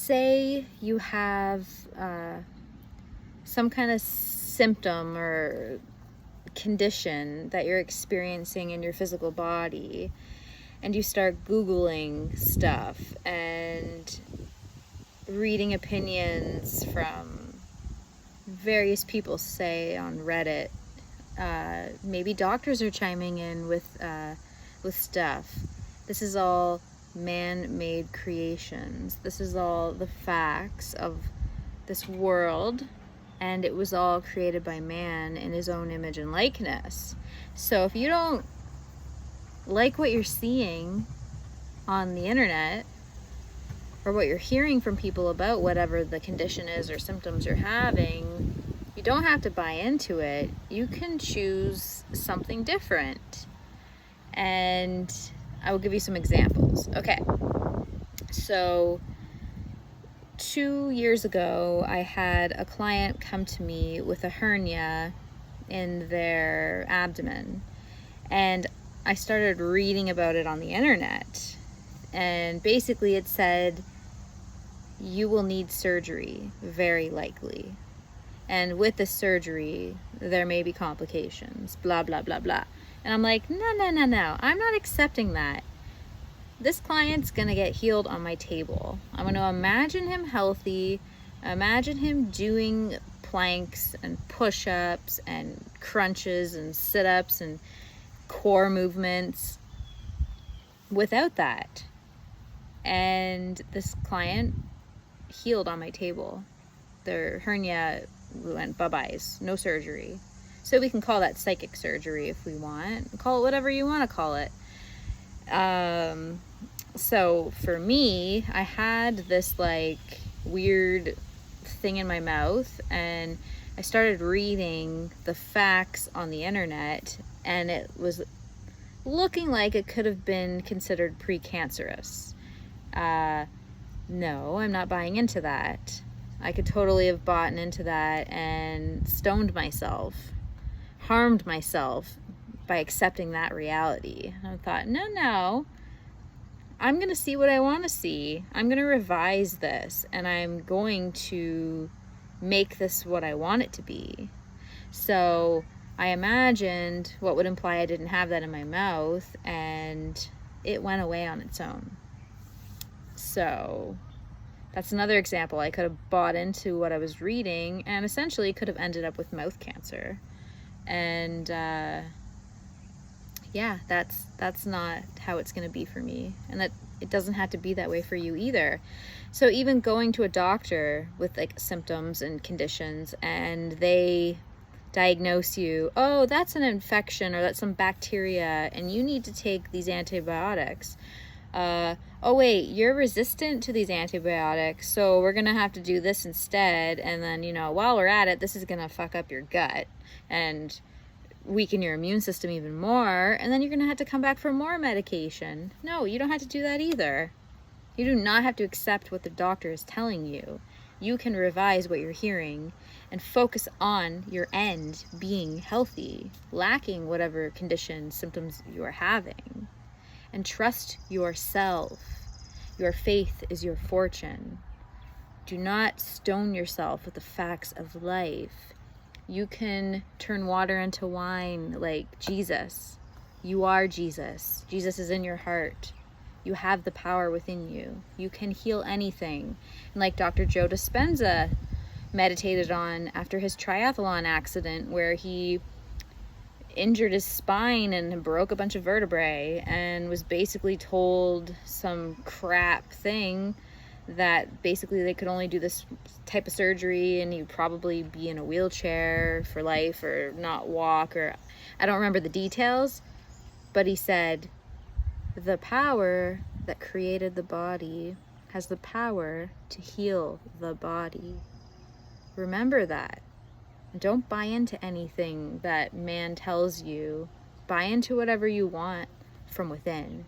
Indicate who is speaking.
Speaker 1: say you have some kind of symptom or condition that you're experiencing in your physical body, and you start Googling stuff and reading opinions from various people, say on Reddit. Maybe doctors are chiming in with stuff. This is all man-made creations. This is all the facts of this world, and it was all created by man in his own image and likeness. So if you don't like what you're seeing on the internet, or what you're hearing from people about whatever the condition is or symptoms you're having, you don't have to buy into it. You can choose something different. And I will give you some examples. Okay, so 2 years ago, I had a client come to me with a hernia in their abdomen. And I started reading about it on the internet. And basically it said, you will need surgery, very likely. And with the surgery, there may be complications, blah, blah, blah, blah. And I'm like, no. I'm not accepting that. This client's going to get healed on my table. I'm going to imagine him healthy, imagine him doing planks and push-ups and crunches and sit-ups and core movements without that. And this client healed on my table. Their hernia went bye-byes, no surgery. So we can call that psychic surgery if we want. Call it whatever you want to call it. So for me, I had this like weird thing in my mouth, and I started reading the facts on the internet, and it was looking like it could have been considered precancerous. No, I'm not buying into that. I could totally have bought into that and stoned myself, harmed myself by accepting that reality. And I thought, no, I'm going to see what I want to see. I'm going to revise this, and I'm going to make this what I want it to be. So I imagined what would imply I didn't have that in my mouth, and it went away on its own. So that's another example. I could have bought into what I was reading and essentially could have ended up with mouth cancer. And yeah, that's not how it's going to be for me. And that it doesn't have to be that way for you either. So even going to a doctor with like symptoms and conditions, and they diagnose you, oh, that's an infection or that's some bacteria and you need to take these antibiotics. Oh wait, you're resistant to these antibiotics, so we're gonna have to do this instead, and then, while we're at it, this is gonna fuck up your gut and weaken your immune system even more, and then you're gonna have to come back for more medication. No, you don't have to do that either. You do not have to accept what the doctor is telling you. You can revise what you're hearing and focus on your end being healthy, lacking whatever conditions, symptoms you are having. And trust yourself. Your faith is your fortune. Do not stone yourself with the facts of life. You can turn water into wine like Jesus. You are Jesus. Jesus is in your heart. You have the power within you. You can heal anything. And like Dr. Joe Dispenza meditated on after his triathlon accident, where he injured his spine and broke a bunch of vertebrae and was basically told some crap thing that basically they could only do this type of surgery and he'd probably be in a wheelchair for life or not walk, or I don't remember the details, but he said the power that created the body has the power to heal the body. Remember that. Don't buy into anything that man tells you. Buy into whatever you want from within.